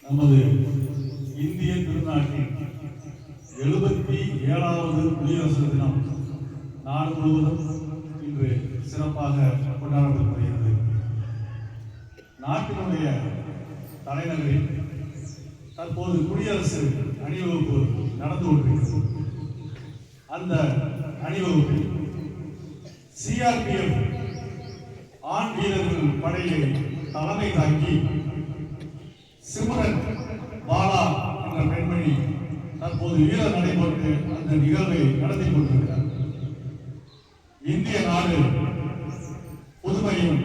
நமது இந்திய திருநாட்டின் 77வது குடியரசு தினம் நாடு முழுவதும் இன்று சிறப்பாக கொண்டாடப்படுகிறது. நாட்டினுடைய தலைநகரில் தற்போது குடியரசு அணிவகுப்பு நடந்து கொண்டிருக்கிறது. அந்த அணிவகுப்பில் சிஆர்பிஎஃப் ஆண் வீரர்கள் படையை தலைமை தாங்கி சிம்ரன் பாலா என்ற பெண்மணி தற்போது வீரர் நடைபெற்று அந்த நிகழ்வை நடத்தி கொண்டிருக்கிறார். இந்திய நாடு புதுமையும்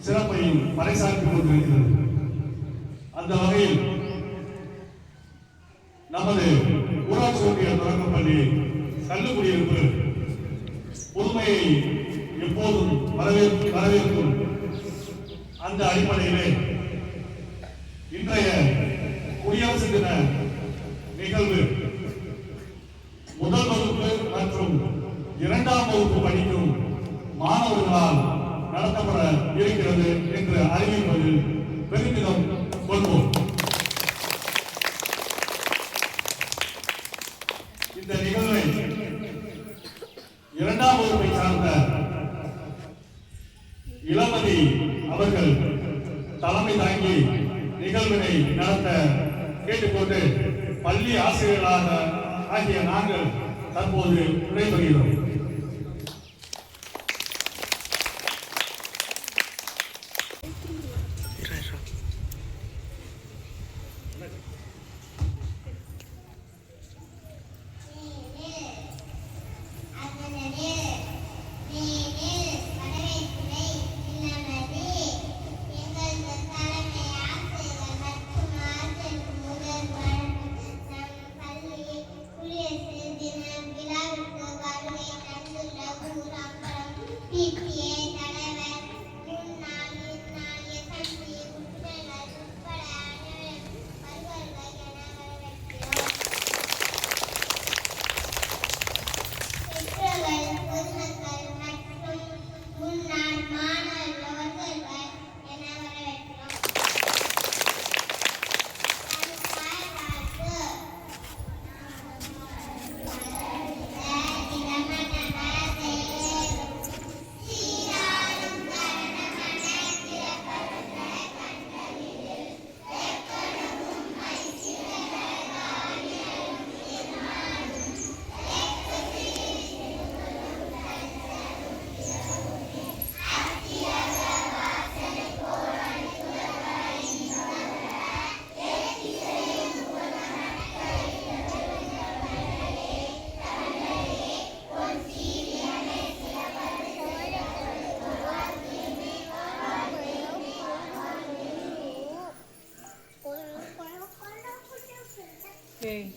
சிறப்பையும் பறைசாற்றிக் கொண்டிருக்கிறது. அந்த வகையில் நமது ஊராட்சி ஒன்றிய தொடக்கப்பள்ளி கல்லுக்குடியிருப்பு புதுமையை எப்போதும் வரவேற்கும் அந்த அடிப்படையிலே இன்றைய குடியரசு தின நிகழ்வு முதல் வகுப்பு மற்றும் 2ஆம் வகுப்பு படிக்கும் மாணவர்களால் நடத்தப்பட இருக்கிறது என்று அறிவிப்பதில் பெருமிதம் கொள்வோம். இந்த நிகழ்வை 2ஆம் வகுப்பை சார்ந்த இளமதி அவர்கள் தலைமை தாங்கி நிகழ்வினை நடத்த கேட்டுக்கொண்டு பள்ளி ஆசிரியர்களாக ஆகிய நாங்கள் தற்போது விடைபெறுகிறோம். Okay.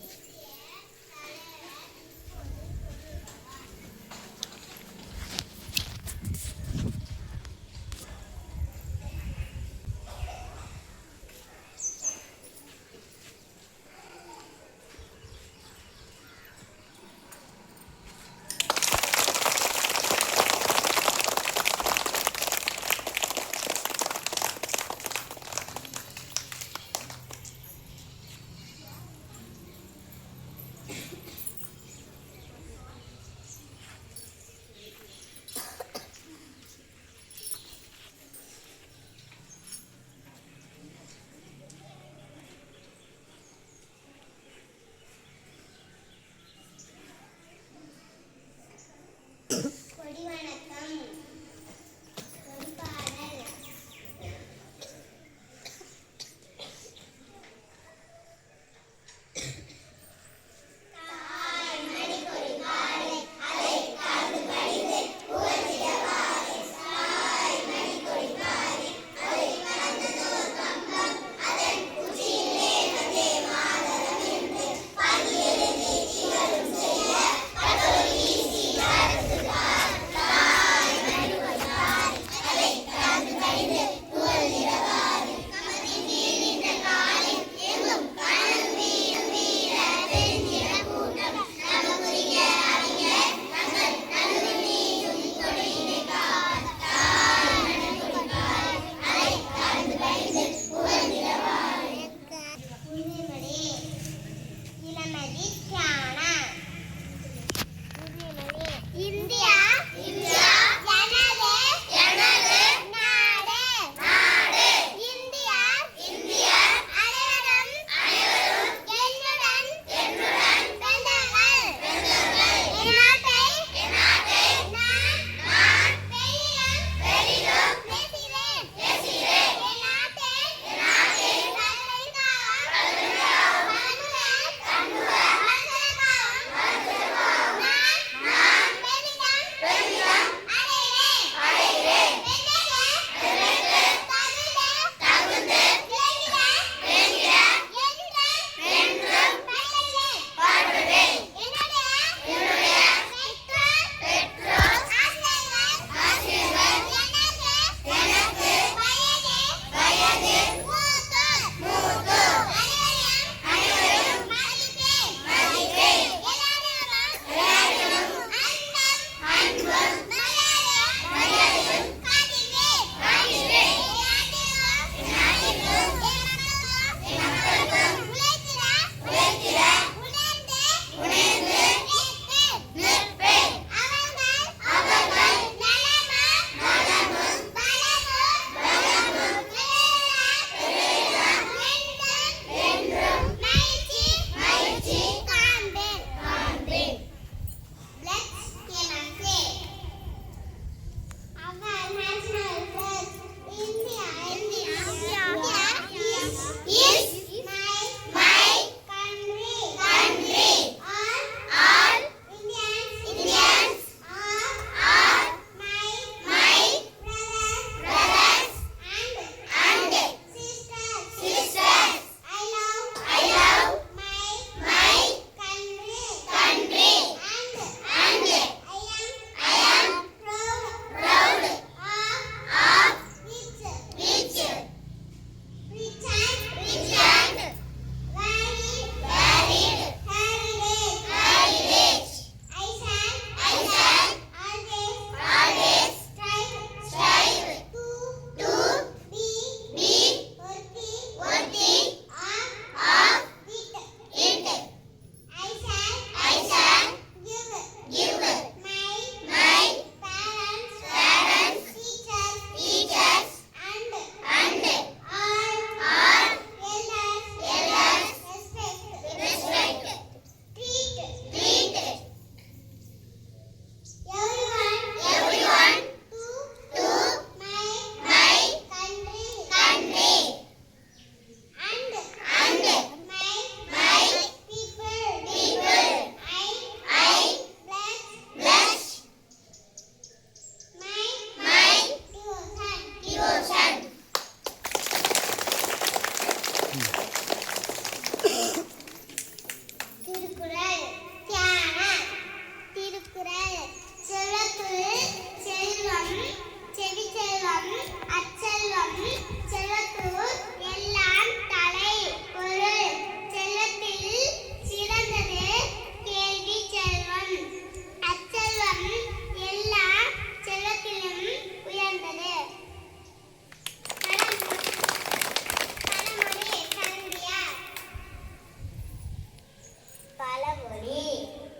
பழமொழி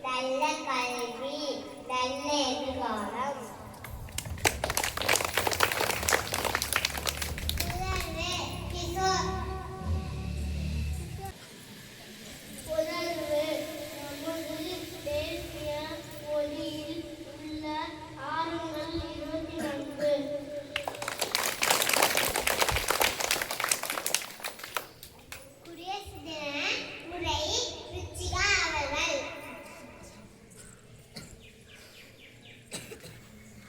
நல்ல கல்வி நல்ல எதிர்காலம். உணர்வு கிஷோர். உணர்வு நமது தேசிய மொழியில் உள்ள ஆறுகள் 24. குடியரசு தின உரை ருச்சிகா அவர்கள்.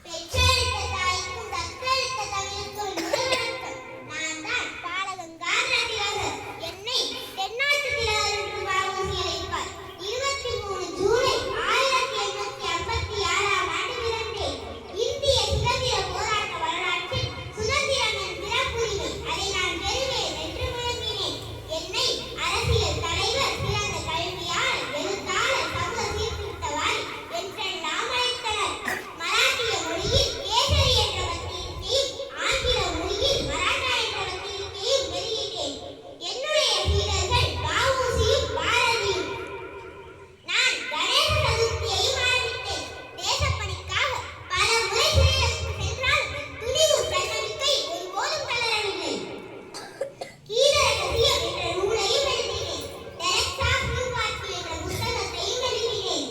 பெற்றெடுத்த தாய்க்கும் தத்தெடுத்த தமிழுக்கும் முதல் வணக்கம். நான் தான் பாலகங்காதர திலகர். என்னை தென்னாட்டு திலகர் என்று வாவுசி அழைப்பார். 23 ஜூலை 1856ஆம் ஆண்டு பிறந்தேன். இந்திய சுதந்திர போராட்ட வரலாற்றில் சுதந்திரம் என் பிறப்புரிமை, அதை நான் பெறுவேன் என்று முழங்கினேன். என்னை அரசியல் தலைவர், சிறந்த கல்வியாளர், எழுத்தாளர், சமூக சீர்திருத்தவாதி என்றெல்லாம் அழைத்தனர். மராட்டிய மொழியில் கேசரி என்ற பத்திரிகையும் ஆங்கில மொழியில் மராட்டா என்ற பத்திரிகையும் வெளியிட்டேன். என்னுடைய சீடர்கள் வ.உ.சி.யும் பாரதியும். நான் கணேச சதுர்த்தியையும் ஆரம்பித்தேன். தேசப்பணிக்காக பல முறை சிறைகளுக்கு சென்றாலும் துணிவும் தன்னம்பிக்கை ஒருபோதும் தளரவில்லை. கீதரகசியம் என்ற நூலையும் எழுதினேன். டெரெக்ஸா ஃப்ளூபார்ட்டி என்ற புத்தகத்தையும் எழுதினேன்.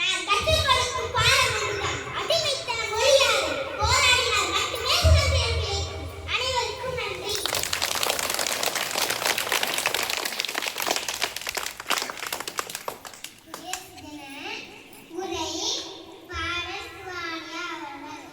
நான் கற்றுக் கொடுக்கும் பாடம் ஒன்றுதான். அடிமைத்தனம் ஒழியாது. போராடினால் மட்டுமே சுதந்திரம் கிடைக்கும். அனைவருக்கும் நன்றி. குடியரசு தின உரை பாரஸ்வாமியா அவர்கள்.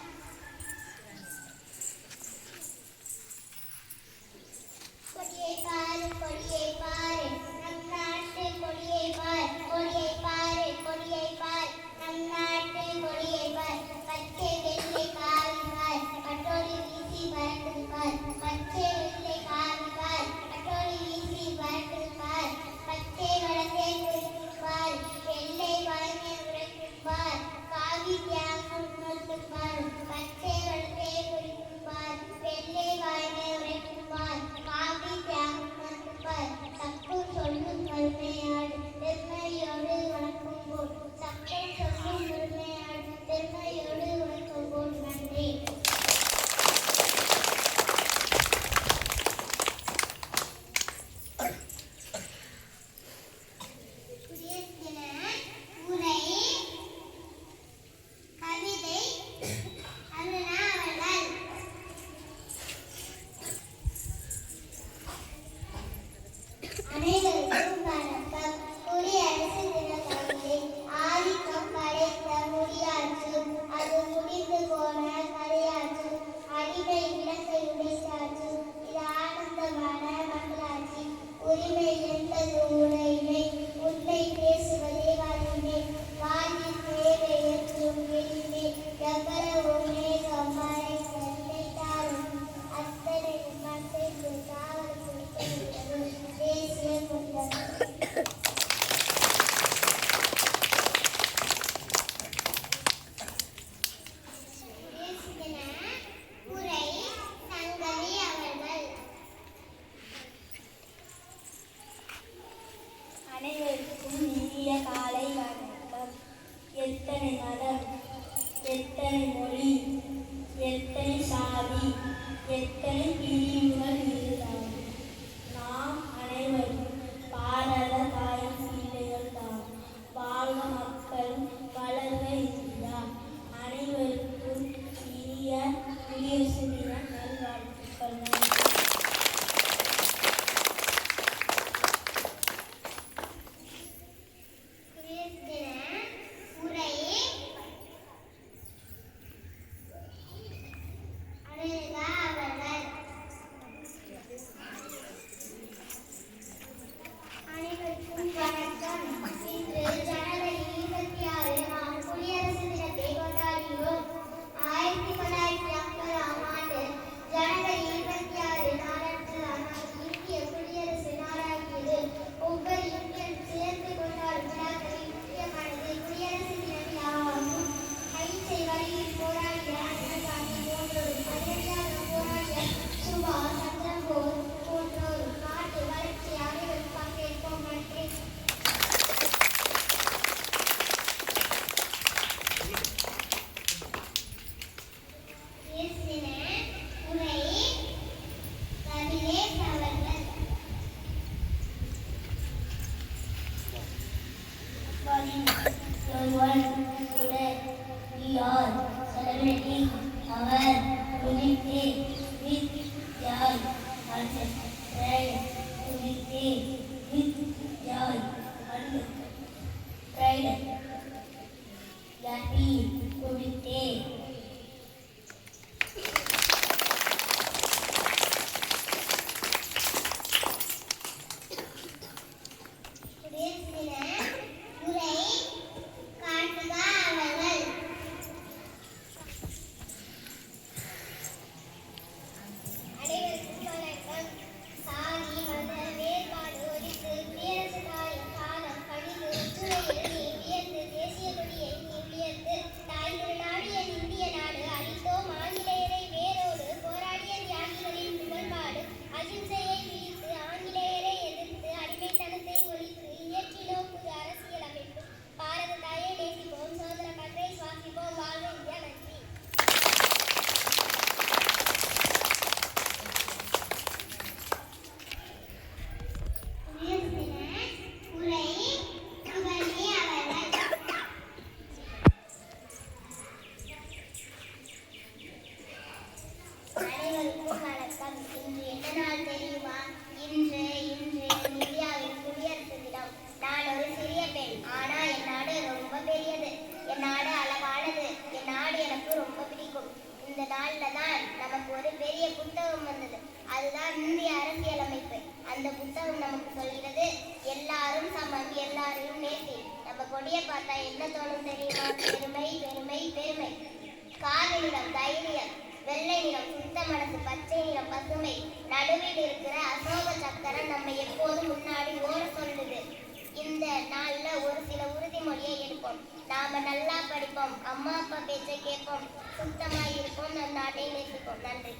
கொடியை பாரு, கொடியை பாரு, நம் நாட்டு கொடியை பார். கொடியை பாரு, கொடியை பார், நம் நாட்டு கொடியை பார். பச்சை வெள்ளை காவி பார், பட்டோடி வீசி பறக்குது பார். பச்சை வெள்ளை காவி பார், பட்டோடி வீசி பறக்குது பார். பச்சை வளத்தை குறிக்கும் பார், வெள்ளை வளமை உரைக்கும் பார். காவி தியாகம் உணர்த்தும் பார், பச்சை வளத்தை குறிக்கும் பார். வெள்ளை வளமை உரைக்கும் பார், காவி தியாகம் உணர்த்தும் பார். சக்கம் சொல்லும் வறுமையாடு பெருமையோடு வணக்கம் போல். சக்கம் சொல்லும் வறுமையாடு பெருமையோடு வணக்கம் போல். நன்றி. குடியரசு தின உரை கவிதை அருணா அவர்கள். அனைவருக்கும் வணக்கம். குடியரசு தின கவிதை. ஆதிக்கம் படைத்த முடியாச்சு, அது முடிந்து போன கதையாச்சு. அடிமை விலங்கை உடைத்தாச்சு, இது ஆனந்தமான மக்களாட்சி. உரிமை என்பது உடைமை, உண்மை பேசுவதே வலிமை. வாழ்வின் தேவை என்றும் எளிமை, எவ்வளவு மேகம் மழை நினைத்தாலும் அத்தனை மட்டைக்கு காவல் கொடுக்கிறது தேசிய புத்தகம். குடியரசு தின உரை சங்கவி அவர்கள். அனைவருக்கும் இனிய காலை வணக்கம். எத்தனை மதம், எத்தனை மொழி, எத்தனை சாதி, எத்தனை பிரிவுகள் இருந்தாலும் நாம் அனைவரும் பாரத தாயின் பிள்ளைகள் தான். வாழ்க மக்கள், வளர்க இந்தியா. அனைவருக்கும் இனிய குடியரசு தின நல்வாழ்த்துக்கள். குடியரசு தின உரை புத்தகம் நமக்கு சொல்கிறது, எல்லாரும் சமம், எல்லாரையும் நேசி. நம்ம கொடியை பார்த்தா என்ன தோணும் தெரியுமா? பெருமை பெருமை பெருமை. காவி நிறம் தைரியம், வெள்ளை நிறம் சுத்த மனசு, பச்சை நிறம் பசுமை, நடுவில் இருக்கிற அசோக சக்கரம் நம்ம எப்போதும் முன்னாடி ஓட சொல்லுது. இந்த நாள்ல ஒரு சில உறுதிமொழியை எடுப்போம். நாம நல்லா படிப்போம், அம்மா அப்பா பேச்சை கேட்போம், சுத்தமா இருப்போம், நம் நாட்டை நேசிப்போம். நன்றி.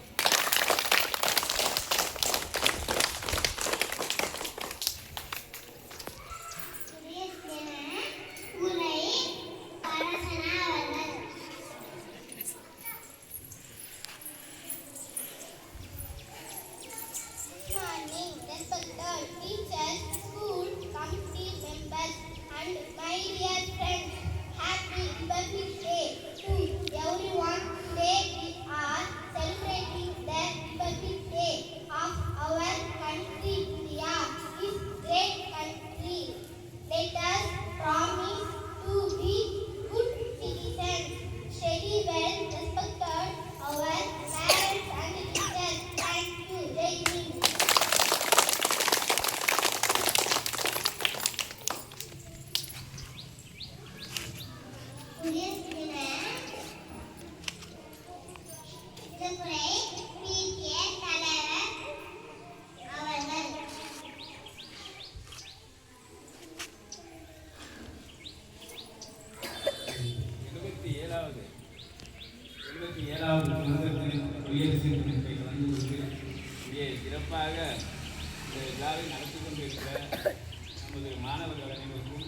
சிறப்பாக இந்த விழாவை நடத்தி கொண்டிருக்கிற நமது மாணவர்கள் அனைவருக்கும்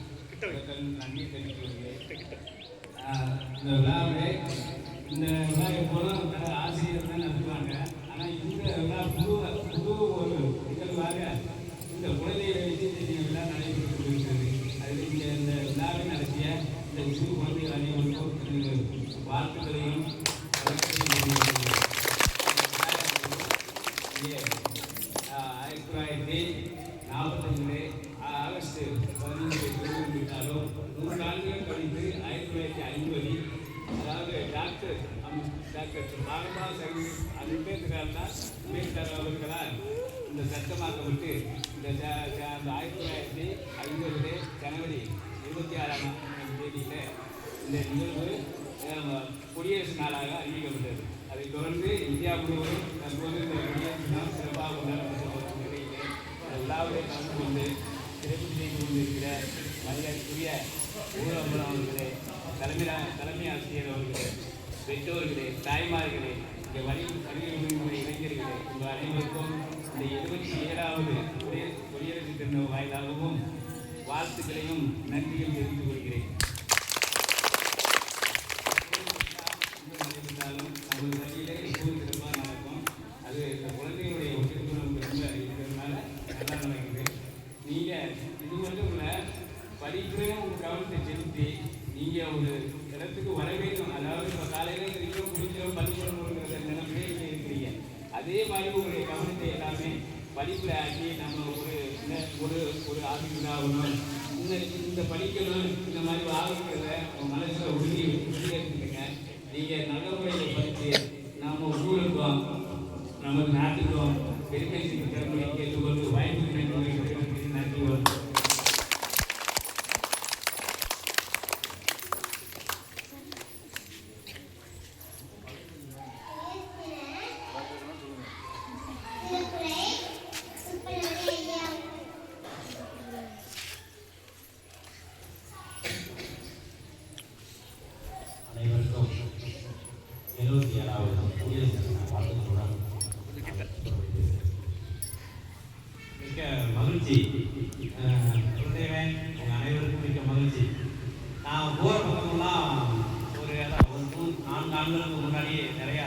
நன்றி தெரிவித்து வருகிறேன். இந்த விழாவை எப்போதும் ஆசிரியர் தான் நடத்துவாங்க. ஆனால் இந்த விழா புது ஒரு நிகழ்வாக இந்த குழந்தைகளை வச்சு இந்த விழா நடைபெற்று கொண்டிருக்கிறது. அதில் இந்த விழாவை நடத்திய இந்த சிறு குழந்தைகள் அனைவருக்கும் வாழ்த்துக்களையும் 1945 ஆகஸ்ட் 15 விட்டாலும் 100 ஆண்டுகள் கழித்து 1950 அதாவது டாக்டர் பாரம்பா அம்பேத்கர் அவர்களால் இந்த சட்டமாக்கப்பட்டு இந்த 1950 ஜனவரி 26ஆம் தேதியில் இந்த நிகழ்வு குடியரசு நாளாக அறிவிக்கப்பட்டது. அதைத் தொடர்ந்து இந்தியா முழுவதும் தற்போது இந்த குடியரசு நாள் சிறப்பாக கொண்டாடப்பட்ட நிலையிலே விழாவிலே கலந்து கொண்டு சிறப்பு செய்து கொண்டிருக்கிற மரியாதைக்குரிய ஊரம்பலம் அவர்களே, தலைமை ஆசிரியர் அவர்களே, பெற்றோர்களே, தாய்மார்களே, இந்த வருகிற இளைஞர்களே, உங்கள் அனைவருக்கும் இந்த 77வது குடியரசு தின வாயிலாகவும் வாழ்த்துக்களையும் நன்றியும் தெரிவித்துக் கொள்கிறேன். ஒரு வழியிலே எப்போது சிறப்பாக நடக்கும். அது இந்த குழந்தைகளுடைய ஒற்றுமை ரொம்ப இருக்கிறதுனால நல்லா நடக்குது. நீங்கள் இது மட்டும் இல்லை, படிப்புலையும் உங்கள் கவனத்தை செலுத்தி நீங்கள் ஒரு இடத்துக்கு வர வேண்டும். அதாவது இப்போ காலையில் இருக்கிறோம், முடிக்கிறோம், பள்ளிக்கூடம் கொடுக்குற நிலைமையிலே நீங்கள் இருக்கிறீங்க. அதே மாதிரி உங்களுடைய கவனத்தை எல்லாமே படிப்பில் ஆக்கி நம்ம ஒரு ஆசிரியர் ஆகணும், இந்த படிக்கணும், இந்த மாதிரி ஆகுங்கிறத மனசில் உறுதி எடுத்துக்கங்க. நீங்கள் நல்ல முறையில் படித்து நம்ம ஊருக்கும் நமது நாட்டுக்கும் பெருமை திறமையை கேட்டுக்கொண்டு வாய்ப்பு நன்றி வரும். அனைவருக்கும் 77வது குடியரசு தின வாழ்த்துக்களுடன் மிக்க மகிழ்ச்சி. குழந்தைகளே, உங்கள் அனைவருக்கும் மிக்க மகிழ்ச்சி. நான் போகிற பக்கமெல்லாம் ஒரு 4 ஆண்டுகளுக்கு முன்னாடி நிறையா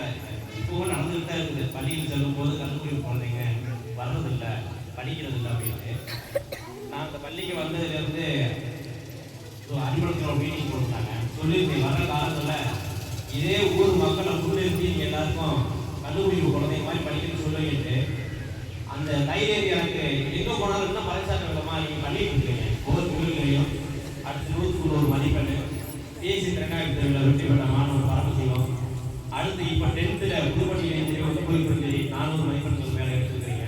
இப்போவும் நடந்துகிட்டு தான் இருக்குது. பள்ளியில் செல்லும் போது கல்லூரி குழந்தைங்க வர்றதில்லை, படிக்கிறதில்லை அப்படின்ட்டு. நான் அந்த பள்ளிக்கு வந்ததுலேருந்து அடிமளத்தில் மீட்டிங் கொடுத்தாங்க. சொல்லியிருக்கேன், வர காலத்தில் இதே ஊர் மக்களை முன்னிறுத்தி எல்லாருக்கும் கல்லூரிக்கு குழந்தைங்க மாதிரி படிக்கணும்னு சொல்லிட்டு அந்த தைரியம் எனக்கு எங்கே போனாலும் இன்னும் பறைசாற்ற விதமாக நீங்கள் பண்ணிட்டு இருக்கீங்க. ஒவ்வொரு தொழில்களையும் அடுத்த 100க்கு 100 மதிப்பெண், தேசிய திறனாய்வு தேர்வில் வெற்றி பெற்ற மாணவர் பரமசிவம், அடுத்து இப்போ 10th புதுப்பள்ளி இளைஞர் வந்து போய் 400 மதிப்பெண்களுக்கு மேலே எடுத்துருக்கீங்க.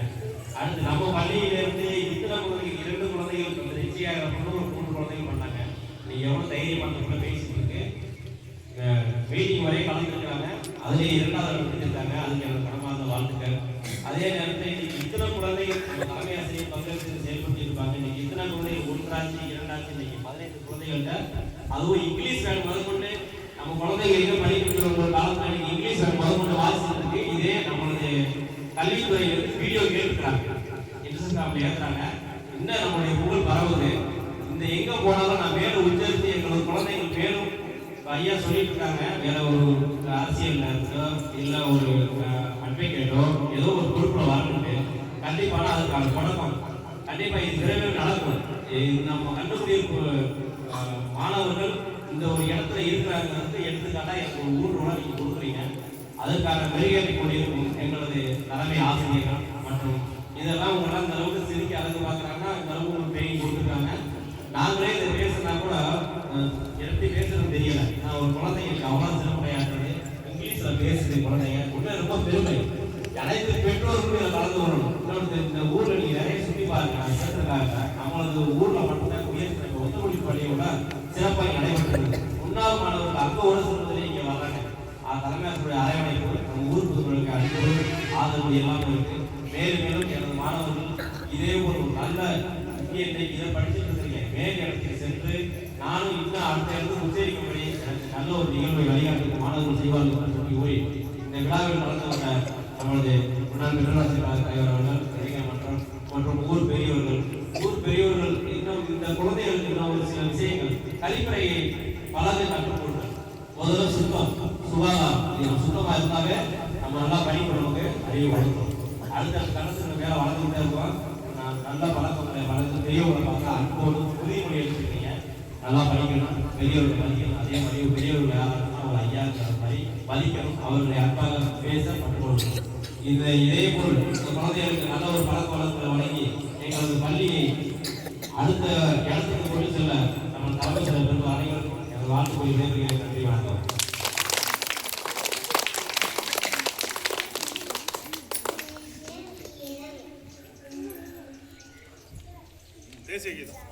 அடுத்து நம்ம பள்ளியிலேருந்து ரெண்டாயிரம் பொண்ணு ஒரு 3 குழந்தைகள் பண்ணாங்க. நீங்க எவ்வளவு தைரியமா அந்த கூட பேசிட்டு இருக்கு மீட்டிங் வரை கலந்துருக்காங்க. அதுலேயே 2வது இடம் பிடிச்சிருக்காங்க. அதுக்கு எனக்கு மனமார்ந்த வாழ்த்துக்கள். அதே நேரத்தில் இன்னைக்கு இத்தனை குழந்தைகள் தலைமை ஆசிரியர் பங்கேற்று செயல்படுத்தி இருப்பாங்க. இன்னைக்கு இத்தனை குழந்தைகள் 1ஆச்சு 2ஆச்சு இன்னைக்கு 15 குழந்தைகள்கிட்ட அதுவும் இங்கிலீஷ் வேர்டு முதற்கொண்டு நம்ம குழந்தைங்க எங்கே படிக்கிற ஒரு காலத்தில் இன்னைக்கு இங்கிலீஷ் வேர்டு முதற்கொண்டு வாசிச்சிருக்கு. இதே நம்மளது கல்வித்துறையில் வீடியோ கேட்டுக்கிறாங்க, இன்ட்ரெஸ்ட் அப்படி ஏற்றுறாங்க. இன்னும் நம்மளுடைய புகழ் பரவுது. இந்த எங்கே போனாலும் நான் மேலும் உச்சரித்து எங்களோட குழந்தைகள் மேலும் ஐயா சொல்லிட்டு இருக்காங்க. வேற ஒரு அரசியல் இல்லை ஒரு அட்வொகேட்டோ ஏதோ ஒரு பொறுப்பில் வரணும்னு கண்டிப்பான அதுக்கான தொடக்கம் கண்டிப்பாக இது விரைவில் நடக்கும். நம்ம கண்டுபிடிப்பு மாணவர்கள் இந்த ஒரு இடத்துல இருக்கிறாங்க எடுத்துக்காட்டாக எனக்கு ஒரு ஊர்வலா நீங்கள் கொடுக்குறீங்க. அதற்கான மெருகேற்றிக் கொண்டிருக்கும் எங்களது தலைமை ஆசிரியர்கள் மற்றும் இதெல்லாம் உங்களால் இந்த அளவுக்கு சிரிக்க அழகு பார்க்குறாங்கன்னா இந்த அளவுக்கு உங்களுக்கு ட்ரெயினிங் கொடுத்துருக்காங்க. நாங்களே இதை பேசுனா கூட எப்படி பேசுறது தெரியல. நான் ஒரு குழந்தைங்களுக்கு அவ்வளோ சிறப்புடையாடுறது இங்கிலீஷில் பேசுது குழந்தைங்க உண்மை ரொம்ப பெருமை. அனைத்து பெற்றோர்களும் இதில் கலந்து வரணும். இன்னொரு இந்த ஊரில் நீங்கள் நிறைய சுற்றி பாருங்க. நான் கேட்டிருக்காங்க நம்மளது ஊரில் மட்டும்தான் உயர்த்த ஒத்துமொழி பள்ளியோட சிறப்பாக நடைபெற்றது. முன்னாள் மாணவர்கள் அங்கே ஒரு சொல்றதுலேயே இங்கே வர்றாங்க. தலைமையாசிரியருடைய அரவணைப்பு நம்ம ஊர் பொதுமக்களுக்கு அளிப்பது ஆதரவு எல்லாமே இருக்கு. மேலும் மேலும் எனது மாணவர்கள் இதே ஒரு நல்ல இதை படிச்சுட்டு இருக்கிறீங்க. மேல் இடத்துக்கு சென்று நானும் இன்னும் அடுத்த இடத்துக்கு உச்சரிக்கும்படி எனக்கு நல்ல ஒரு நிகழ்வை வழிகாட்டு மாணவர்கள் செய்வார்கள் சொல்லி கூறி இந்த விழாவில் கலந்து கொண்ட நமது முன்னாள் மிருகராசிரியர் தலைவர் அவர்கள் இளைஞர் மற்றும் ஊர் பெரியவர்கள் இன்னும் இந்த குழந்தைகளுக்கு இன்னும் ஒரு சில விஷயங்கள் கழிப்பறையை பலதை கற்றுக் கொடுத்தல். முதல்ல சுகாதாரம் சுத்தமாக இருந்தாவே நம்ம நல்லா படிக்கிறவங்க அறிவு வளர்க்கிறோம். அடுத்த கணக்கு மேலே வளர்ந்துக்கிட்டே இருக்கோம். நல்ல பழக்கங்களை வளர்ந்து பெரியவர்களை பார்த்து அன்போடு உறுதிமொழி எடுத்துக்கிறீங்க. நல்லா படிக்கணும், பெரியவர்களை மதிக்கணும். அதே மாதிரி பெரியவர்கள் யாருன்னா ஒரு ஐயா மாதிரி மதிக்கணும், அவர்களை அன்பாக பேச கற்றுக்கொள்ளணும். இதே போல் இந்த குழந்தைகளுக்கு நல்ல ஒரு பழக்க வழக்கங்களை வழங்கி எங்களது பள்ளியை அடுத்த இடத்துக்கு கொண்டு செல்ல நம்ம தலைமை செயலர் அனைவருக்கும் எனது வாழ்த்துக்களை வேண்டுகிறேன். நன்றி, வணக்கம். தேசிய கீதம்.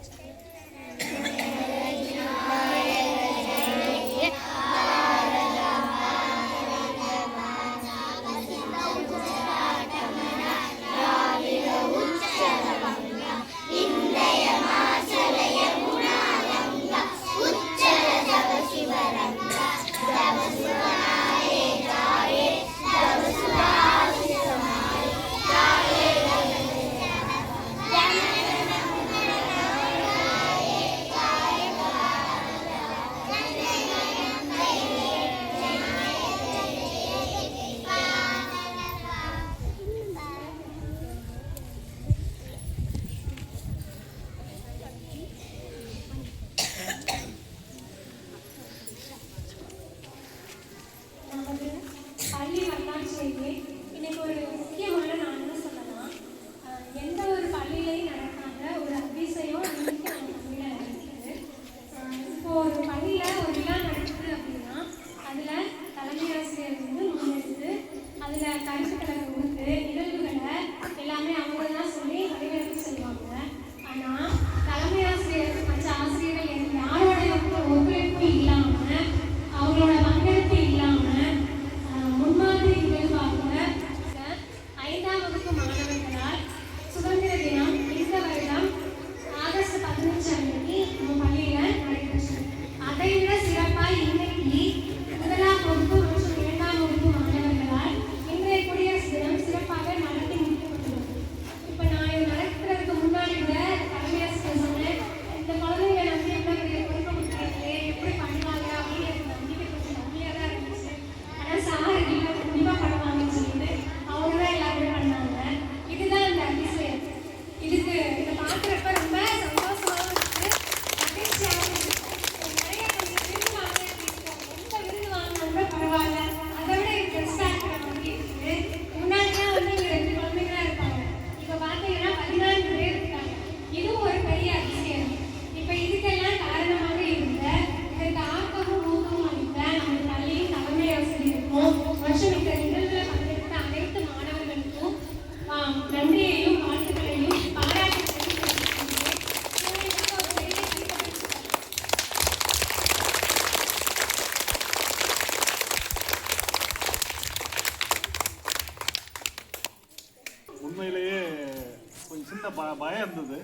சின்ன பயம் இருந்தது.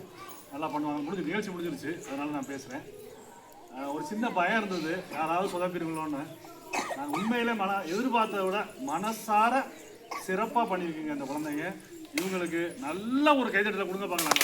நல்லா பண்ணுவாங்க, நிகழ்ச்சி முடிஞ்சிருச்சு, அதனால நான் பேசுகிறேன். ஒரு சின்ன பயம் இருந்தது, யாராவது சொதப்பிடுங்களோன்னு. நாங்கள் உண்மையிலே எதிர்பார்த்ததை விட மனசார சிறப்பாக பண்ணியிருக்கீங்க இந்த குழந்தைங்க. இவங்களுக்கு நல்ல ஒரு கைத்தட்டலை கொடுங்க பார்க்கலாம்.